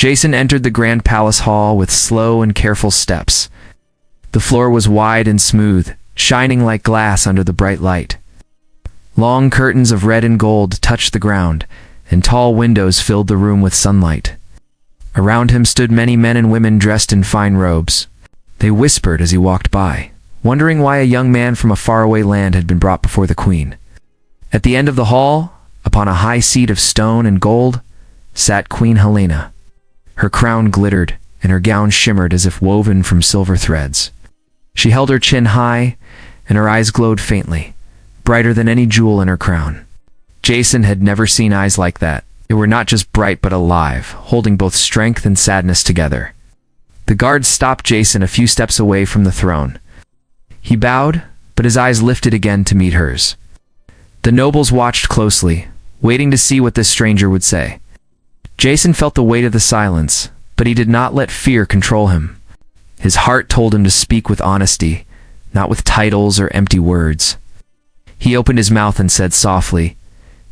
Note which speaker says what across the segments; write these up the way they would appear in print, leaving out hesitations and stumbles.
Speaker 1: Jason entered the grand palace hall with slow and careful steps. The floor was wide and smooth, shining like glass under the bright light. Long curtains of red and gold touched the ground, and tall windows filled the room with sunlight. Around him stood many men and women dressed in fine robes. They whispered as he walked by, wondering why a young man from a faraway land had been brought before the queen. At the end of the hall, upon a high seat of stone and gold, sat Queen Helena. Her crown glittered, and her gown shimmered as if woven from silver threads. She held her chin high, and her eyes glowed faintly, brighter than any jewel in her crown. Jason had never seen eyes like that. They were not just bright but alive, holding both strength and sadness together. The guards stopped Jason a few steps away from the throne. He bowed, but his eyes lifted again to meet hers. The nobles watched closely, waiting to see what this stranger would say. Jason felt the weight of the silence, but he did not let fear control him. His heart told him to speak with honesty, not with titles or empty words. He opened his mouth and said softly,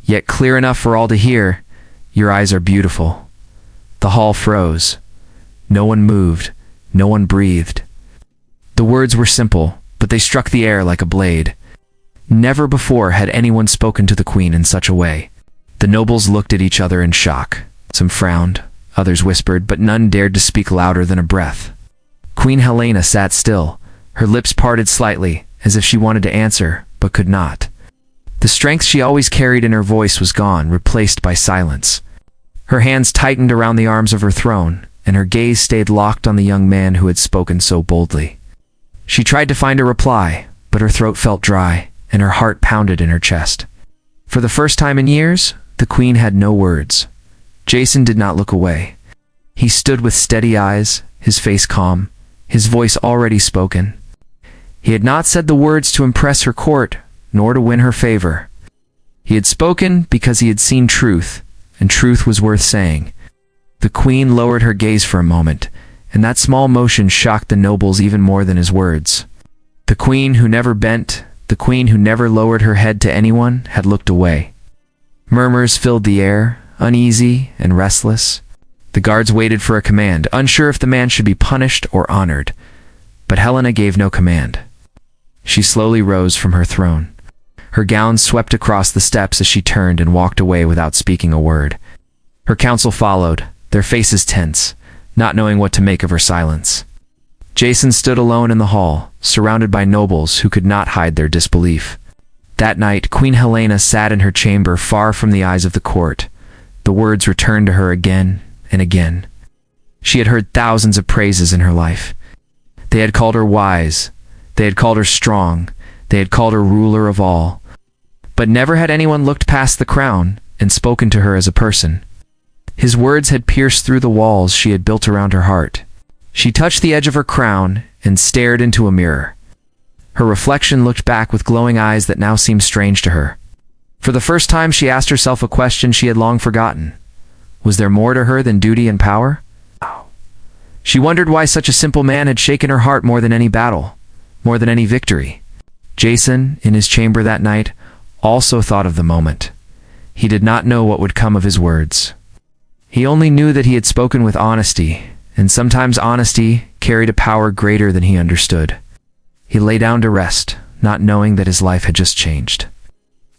Speaker 1: yet clear enough for all to hear, "Your eyes are beautiful." The hall froze. No one moved. No one breathed. The words were simple, but they struck the air like a blade. Never before had anyone spoken to the queen in such a way. The nobles looked at each other in shock. Some frowned, others whispered, but none dared to speak louder than a breath. Queen Helena sat still, her lips parted slightly, as if she wanted to answer, but could not. The strength she always carried in her voice was gone, replaced by silence. Her hands tightened around the arms of her throne, and her gaze stayed locked on the young man who had spoken so boldly. She tried to find a reply, but her throat felt dry, and her heart pounded in her chest. For the first time in years, the queen had no words. Jason did not look away. He stood with steady eyes, his face calm, his voice already spoken. He had not said the words to impress her court, nor to win her favor. He had spoken because he had seen truth, and truth was worth saying. The queen lowered her gaze for a moment, and that small motion shocked the nobles even more than his words. The queen who never bent, the queen who never lowered her head to anyone, had looked away. Murmurs filled the air, uneasy and restless. The guards waited for a command, unsure if the man should be punished or honored. But Helena gave no command. She slowly rose from her throne. Her gown swept across the steps as she turned and walked away without speaking a word. Her council followed, their faces tense, not knowing what to make of her silence. Jason stood alone in the hall, surrounded by nobles who could not hide their disbelief. That night, Queen Helena sat in her chamber far from the eyes of the court. The words returned to her again and again. She had heard thousands of praises in her life. They had called her wise. They had called her strong. They had called her ruler of all. But never had anyone looked past the crown and spoken to her as a person. His words had pierced through the walls she had built around her heart. She touched the edge of her crown and stared into a mirror. Her reflection looked back with glowing eyes that now seemed strange to her. For the first time she asked herself a question she had long forgotten. Was there more to her than duty and power? She wondered why such a simple man had shaken her heart more than any battle, more than any victory. Jason, in his chamber that night, also thought of the moment. He did not know what would come of his words. He only knew that he had spoken with honesty, and sometimes honesty carried a power greater than he understood. He lay down to rest, not knowing that his life had just changed,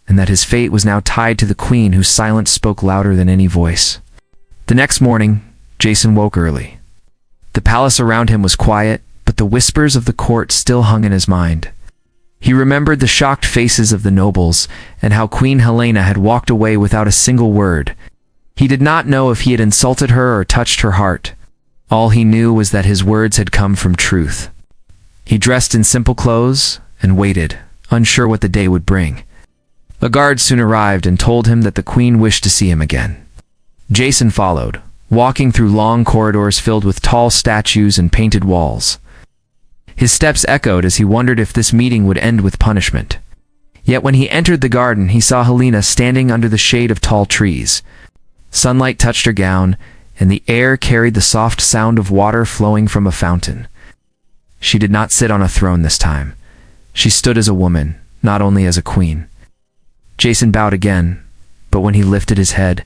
Speaker 1: and that his fate was now tied to the queen whose silence spoke louder than any voice. The next morning, Jason woke early. The palace around him was quiet, but the whispers of the court still hung in his mind. He remembered the shocked faces of the nobles, and how Queen Helena had walked away without a single word. He did not know if he had insulted her or touched her heart. All he knew was that his words had come from truth. He dressed in simple clothes and waited, unsure what the day would bring. A guard soon arrived and told him that the queen wished to see him again. Jason followed, walking through long corridors filled with tall statues and painted walls. His steps echoed as he wondered if this meeting would end with punishment. Yet when he entered the garden, he saw Helena standing under the shade of tall trees. Sunlight touched her gown, and the air carried the soft sound of water flowing from a fountain. She did not sit on a throne this time. She stood as a woman, not only as a queen. Jason bowed again, but when he lifted his head,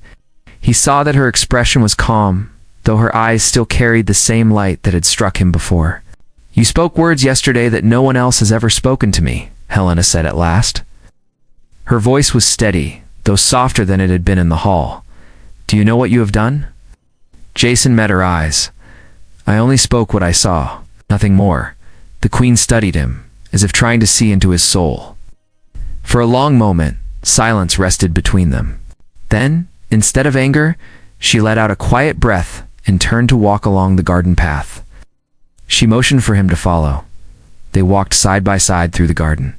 Speaker 1: he saw that her expression was calm, though her eyes still carried the same light that had struck him before. "You spoke words yesterday that no one else has ever spoken to me," Helena said at last. Her voice was steady, though softer than it had been in the hall. "Do you know what you have done?" Jason met her eyes. "I only spoke what I saw, nothing more." The queen studied him, as if trying to see into his soul. For a long moment, silence rested between them. Then, instead of anger, she let out a quiet breath and turned to walk along the garden path. She motioned for him to follow. They walked side by side through the garden.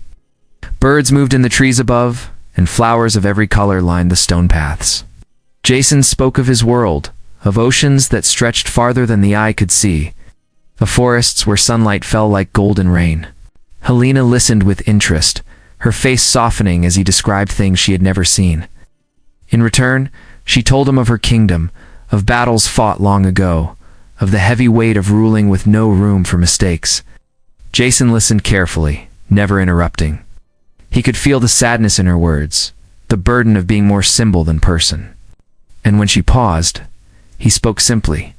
Speaker 1: Birds moved in the trees above, and flowers of every color lined the stone paths. Jason spoke of his world, of oceans that stretched farther than the eye could see, of forests where sunlight fell like golden rain. Helena listened with interest, her face softening as he described things she had never seen. In return, she told him of her kingdom, of battles fought long ago, of the heavy weight of ruling with no room for mistakes. Jason listened carefully, never interrupting. He could feel the sadness in her words, the burden of being more symbol than person. And when she paused, he spoke simply.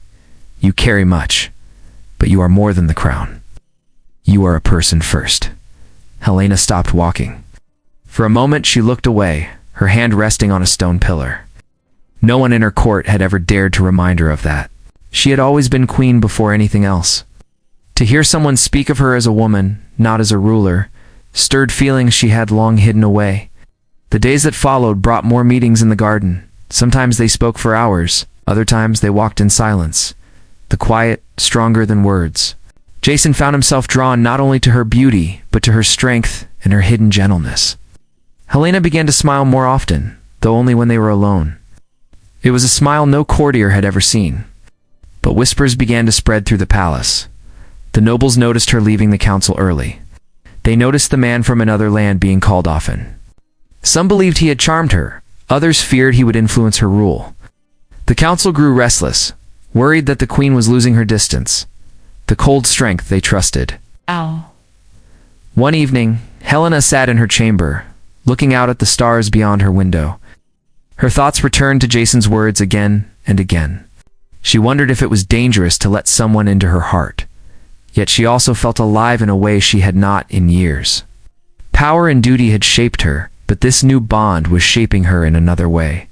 Speaker 1: "You carry much, but you are more than the crown. You are a person first." Helena stopped walking. For a moment she looked away, her hand resting on a stone pillar. No one in her court had ever dared to remind her of that. She had always been queen before anything else. To hear someone speak of her as a woman, not as a ruler, stirred feelings she had long hidden away. The days that followed brought more meetings in the garden. Sometimes they spoke for hours, other times they walked in silence. The quiet, stronger than words. Jason found himself drawn not only to her beauty, but to her strength and her hidden gentleness. Helena began to smile more often, though only when they were alone. It was a smile no courtier had ever seen. But whispers began to spread through the palace. The nobles noticed her leaving the council early. They noticed the man from another land being called often. Some believed he had charmed her, others feared he would influence her rule. The council grew restless, worried that the queen was losing her distance, the cold strength they trusted.
Speaker 2: Ow.
Speaker 1: One evening, Helena sat in her chamber, looking out at the stars beyond her window. Her thoughts returned to Jason's words again and again. She wondered if it was dangerous to let someone into her heart. Yet she also felt alive in a way she had not in years. Power and duty had shaped her, but this new bond was shaping her in another way.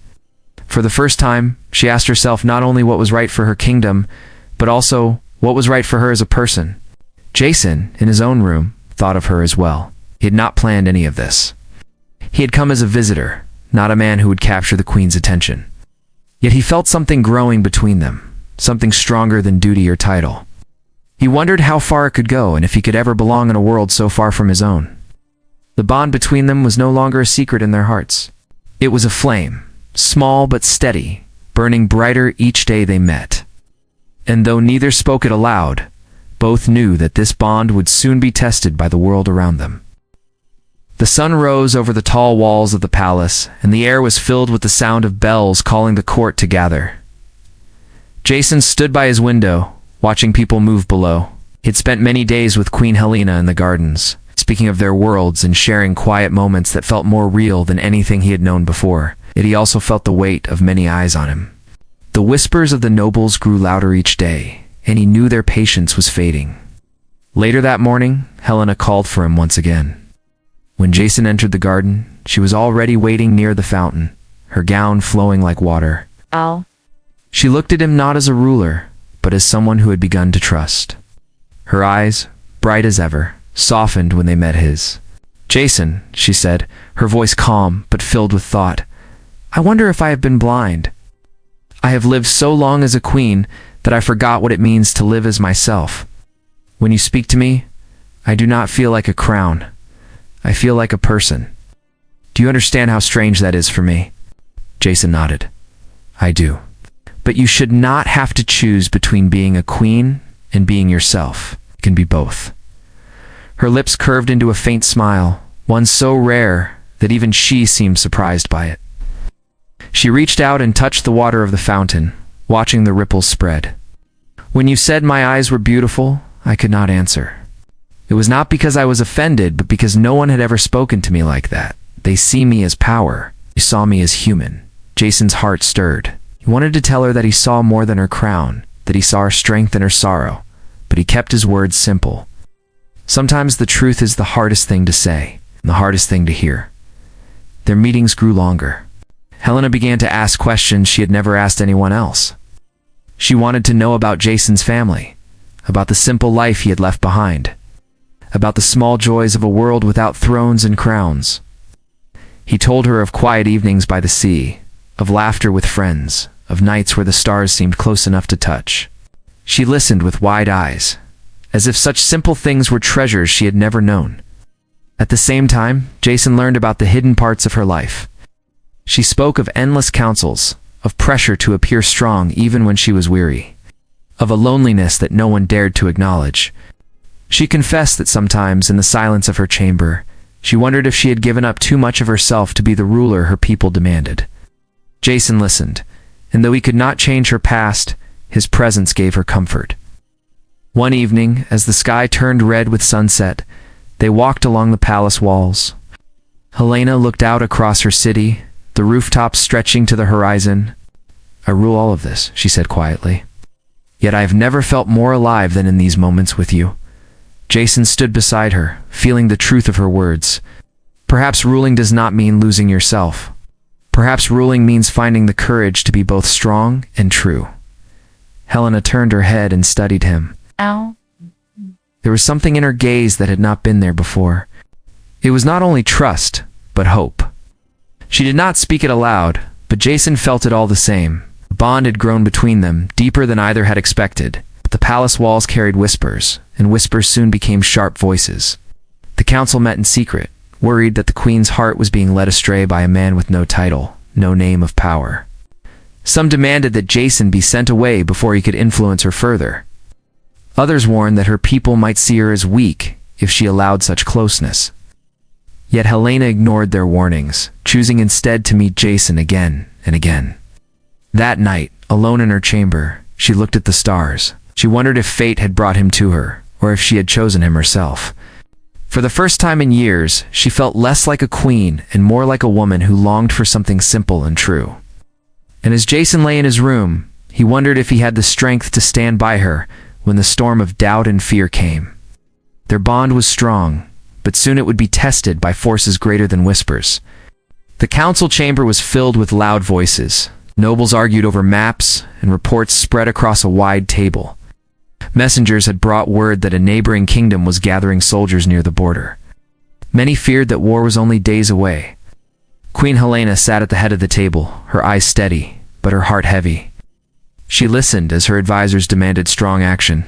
Speaker 1: For the first time, she asked herself not only what was right for her kingdom, but also what was right for her as a person. Jason, in his own room, thought of her as well. He had not planned any of this. He had come as a visitor, not a man who would capture the queen's attention. Yet he felt something growing between them, something stronger than duty or title. He wondered how far it could go and if he could ever belong in a world so far from his own. The bond between them was no longer a secret in their hearts. It was a flame, small but steady, burning brighter each day they met. And though neither spoke it aloud, both knew that this bond would soon be tested by the world around them. The sun rose over the tall walls of the palace, and the air was filled with the sound of bells calling the court to gather. Jason stood by his window, watching people move below. He had spent many days with Queen Helena in the gardens, speaking of their worlds and sharing quiet moments that felt more real than anything he had known before. Yet he also felt the weight of many eyes on him. The whispers of the nobles grew louder each day, and he knew their patience was fading. Later that morning, Helena called for him once again. When Jason entered the garden, she was already waiting near the fountain, her gown flowing like water.
Speaker 2: Ow.
Speaker 1: She looked at him not as a ruler, but as someone who had begun to trust. Her eyes, bright as ever, softened when they met his. "Jason," she said, her voice calm but filled with thought, "I wonder if I have been blind. I have lived so long as a queen that I forgot what it means to live as myself. When you speak to me, I do not feel like a crown. I feel like a person. Do you understand how strange that is for me?" Jason nodded. "I do. But you should not have to choose between being a queen and being yourself. It can be both." Her lips curved into a faint smile, one so rare that even she seemed surprised by it. She reached out and touched the water of the fountain, watching the ripples spread. "When you said my eyes were beautiful, I could not answer. It was not because I was offended, but because no one had ever spoken to me like that. They see me as power. They saw me as human." Jason's heart stirred. He wanted to tell her that he saw more than her crown, that he saw her strength and her sorrow, but he kept his words simple. Sometimes the truth is the hardest thing to say, and the hardest thing to hear. Their meetings grew longer. Helena began to ask questions she had never asked anyone else. She wanted to know about Jason's family, about the simple life he had left behind, about the small joys of a world without thrones and crowns. He told her of quiet evenings by the sea, of laughter with friends, of nights where the stars seemed close enough to touch. She listened with wide eyes, as if such simple things were treasures she had never known. At the same time, Jason learned about the hidden parts of her life. She spoke of endless counsels, of pressure to appear strong even when she was weary, of a loneliness that no one dared to acknowledge. She confessed that sometimes, in the silence of her chamber, she wondered if she had given up too much of herself to be the ruler her people demanded. Jason listened, and though he could not change her past, his presence gave her comfort. One evening, as the sky turned red with sunset, they walked along the palace walls. Helena looked out across her city, the rooftops stretching to the horizon. "I rule all of this," she said quietly. "Yet I have never felt more alive than in these moments with you." Jason stood beside her, feeling the truth of her words. Perhaps ruling does not mean losing yourself. Perhaps ruling means finding the courage to be both strong and true. Helena turned her head and studied him.
Speaker 2: Ow.
Speaker 1: There was something in her gaze that had not been there before. It was not only trust, but hope. She did not speak it aloud, but Jason felt it all the same. The bond had grown between them, deeper than either had expected. The palace walls carried whispers, and whispers soon became sharp voices. The council met in secret, worried that the queen's heart was being led astray by a man with no title, no name of power. Some demanded that Jason be sent away before he could influence her further. Others warned that her people might see her as weak if she allowed such closeness. Yet Helena ignored their warnings, choosing instead to meet Jason again and again. That night, alone in her chamber, she looked at the stars. She wondered if fate had brought him to her, or if she had chosen him herself. For the first time in years, she felt less like a queen and more like a woman who longed for something simple and true. And as Jason lay in his room, he wondered if he had the strength to stand by her when the storm of doubt and fear came. Their bond was strong, but soon it would be tested by forces greater than whispers. The council chamber was filled with loud voices. Nobles argued over maps, and reports spread across a wide table. Messengers had brought word that a neighboring kingdom was gathering soldiers near the border. Many feared that war was only days away. Queen Helena sat at the head of the table, her eyes steady, but her heart heavy. She listened as her advisors demanded strong action.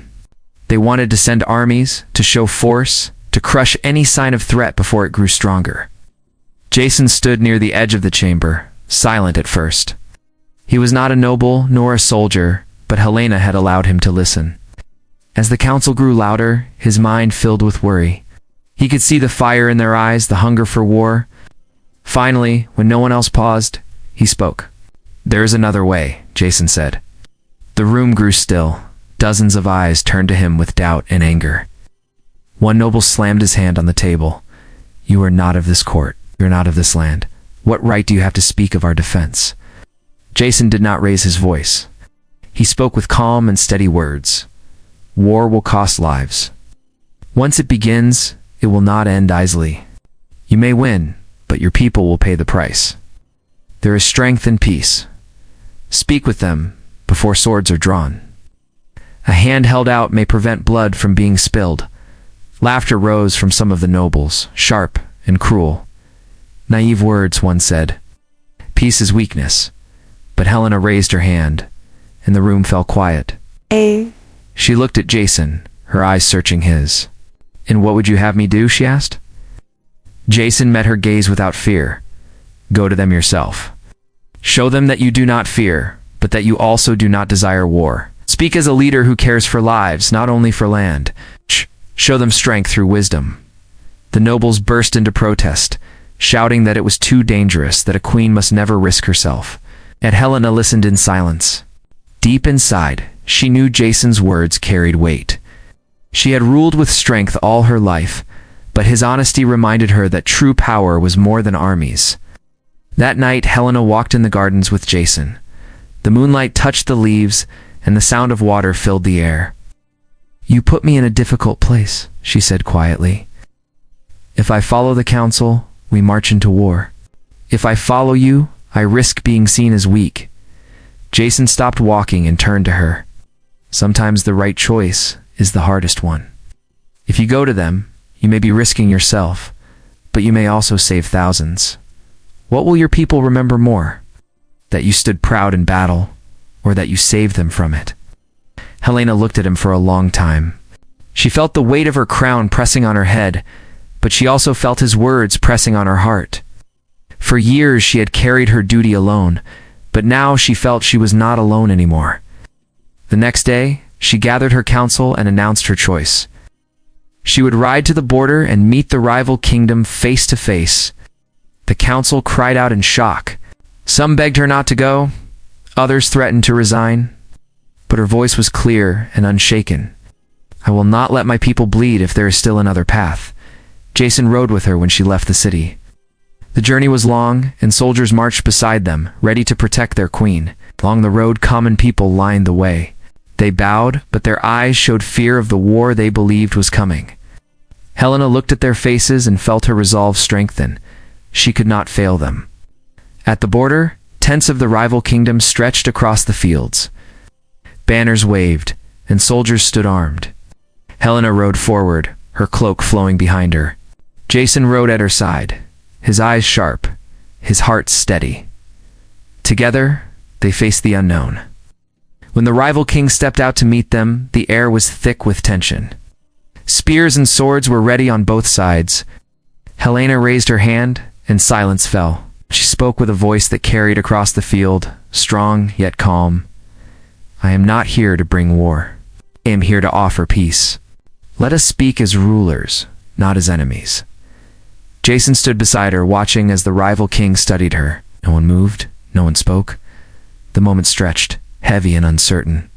Speaker 1: They wanted to send armies, to show force, to crush any sign of threat before it grew stronger. Jason stood near the edge of the chamber, silent at first. He was not a noble nor a soldier, but Helena had allowed him to listen. As the council grew louder, his mind filled with worry. He could see the fire in their eyes, the hunger for war. Finally, when no one else paused, he spoke. "There is another way," Jason said. The room grew still. Dozens of eyes turned to him with doubt and anger. One noble slammed his hand on the table. "You are not of this court. You are not of this land. What right do you have to speak of our defense?" Jason did not raise his voice. He spoke with calm and steady words. "War will cost lives. Once it begins, it will not end easily. You may win, but your people will pay the price. There is strength in peace. Speak with them before swords are drawn. A hand held out may prevent blood from being spilled." Laughter rose from some of the nobles, sharp and cruel. "Naive words," one said. "Peace is weakness." But Helena raised her hand, and the room fell quiet. She looked at Jason, her eyes searching his. "And what would you have me do?" she asked. Jason met her gaze without fear. "Go to them yourself. Show them that you do not fear, but that you also do not desire war. Speak as a leader who cares for lives, not only for land. Show them strength through wisdom." The nobles burst into protest, shouting that it was too dangerous, that a queen must never risk herself. Yet Helena listened in silence. Deep inside, she knew Jason's words carried weight. She had ruled with strength all her life, but his honesty reminded her that true power was more than armies. That night, Helena walked in the gardens with Jason. The moonlight touched the leaves, and the sound of water filled the air. "You put me in a difficult place," she said quietly. "If I follow the council, we march into war. If I follow you, I risk being seen as weak." Jason stopped walking and turned to her. "Sometimes the right choice is the hardest one. If you go to them, you may be risking yourself, but you may also save thousands. What will your people remember more? That you stood proud in battle, or that you saved them from it?" Helena looked at him for a long time. She felt the weight of her crown pressing on her head, but she also felt his words pressing on her heart. For years she had carried her duty alone, but now she felt she was not alone anymore. The next day, she gathered her council and announced her choice. She would ride to the border and meet the rival kingdom face to face. The council cried out in shock. Some begged her not to go, others threatened to resign, but her voice was clear and unshaken. "I will not let my people bleed if there is still another path." Jason rode with her when she left the city. The journey was long, and soldiers marched beside them, ready to protect their queen. Along the road, common people lined the way. They bowed, but their eyes showed fear of the war they believed was coming. Helena looked at their faces and felt her resolve strengthen. She could not fail them. At the border, tents of the rival kingdom stretched across the fields. Banners waved, and soldiers stood armed. Helena rode forward, her cloak flowing behind her. Jason rode at her side, his eyes sharp, his heart steady. Together, they faced the unknown. When the rival king stepped out to meet them, the air was thick with tension. Spears and swords were ready on both sides. Helena raised her hand, and silence fell. She spoke with a voice that carried across the field, strong yet calm. "I am not here to bring war. I am here to offer peace. Let us speak as rulers, not as enemies." Jason stood beside her, watching as the rival king studied her. No one moved, no one spoke. The moment stretched, heavy and uncertain.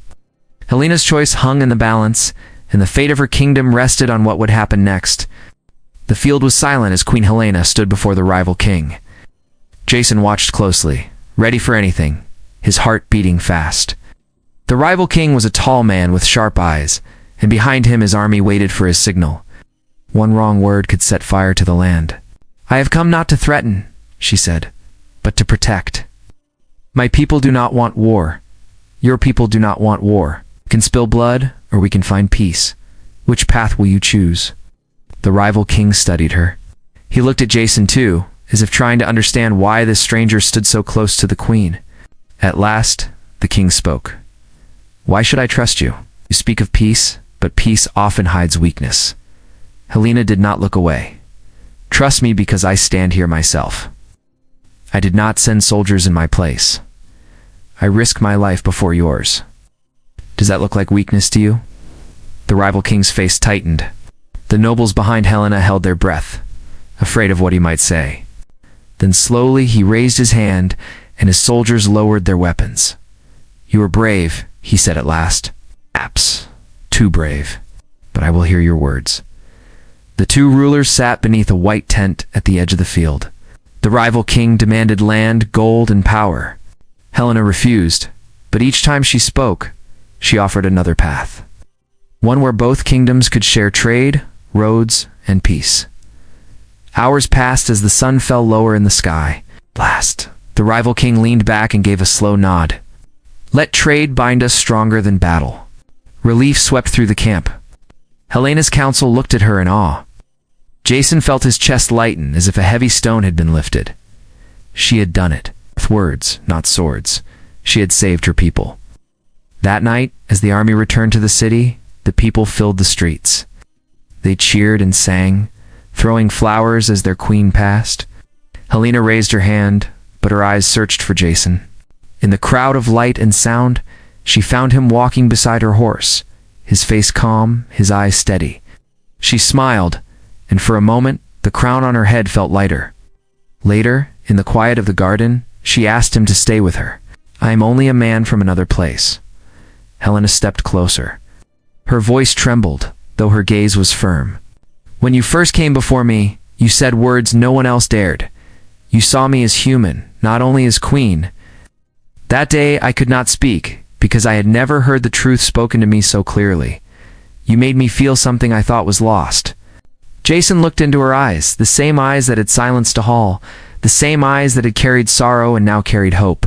Speaker 1: Helena's choice hung in the balance, and the fate of her kingdom rested on what would happen next. The field was silent as Queen Helena stood before the rival king. Jason watched closely, ready for anything, his heart beating fast. The rival king was a tall man with sharp eyes, and behind him his army waited for his signal. One wrong word could set fire to the land. "I have come not to threaten," she said, "but to protect. My people do not want war. Your people do not want war. We can spill blood, or we can find peace. Which path will you choose?" The rival king studied her. He looked at Jason too, as if trying to understand why this stranger stood so close to the queen. At last, the king spoke. "Why should I trust you? You speak of peace, but peace often hides weakness." Helena did not look away. "Trust me because I stand here myself. I did not send soldiers in my place. I risk my life before yours. Does that look like weakness to you?" The rival king's face tightened. The nobles behind Helena held their breath, afraid of what he might say. Then slowly he raised his hand, and his soldiers lowered their weapons. "You are brave," he said at last. "Perhaps too brave, but I will hear your words." The two rulers sat beneath a white tent at the edge of the field. The rival king demanded land, gold, and power. Helena refused, but each time she spoke, she offered another path. One where both kingdoms could share trade, roads, and peace. Hours passed as the sun fell lower in the sky. At last, the rival king leaned back and gave a slow nod. "Let trade bind us stronger than battle." Relief swept through the camp. Helena's council looked at her in awe. Jason felt his chest lighten as if a heavy stone had been lifted. She had done it, with words, not swords. She had saved her people. That night, as the army returned to the city, the people filled the streets. They cheered and sang, throwing flowers as their queen passed. Helena raised her hand, but her eyes searched for Jason. In the crowd of light and sound, she found him walking beside her horse, his face calm, his eyes steady. She smiled, and for a moment, the crown on her head felt lighter. Later, in the quiet of the garden, she asked him to stay with her. "I am only a man from another place." Helena stepped closer. Her voice trembled, though her gaze was firm. "When you first came before me, you said words no one else dared. You saw me as human, not only as queen. That day I could not speak, because I had never heard the truth spoken to me so clearly. You made me feel something I thought was lost. Jason looked into her eyes, the same eyes that had silenced a hall, the same eyes that had carried sorrow and now carried hope.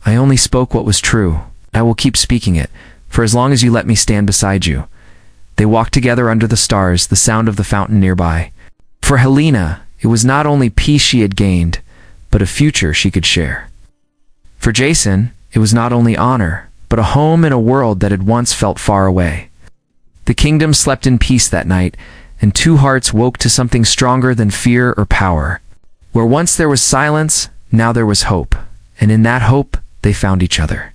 Speaker 1: I only spoke what was true. I will keep speaking it, for as long as you let me stand beside you. They walked together under the stars, the sound of the fountain nearby. For Helena, it was not only peace she had gained, but a future she could share. For Jason, it was not only honor, but a home in a world that had once felt far away. The kingdom slept in peace that night, and two hearts woke to something stronger than fear or power. Where once there was silence, now there was hope, and in that hope, they found each other.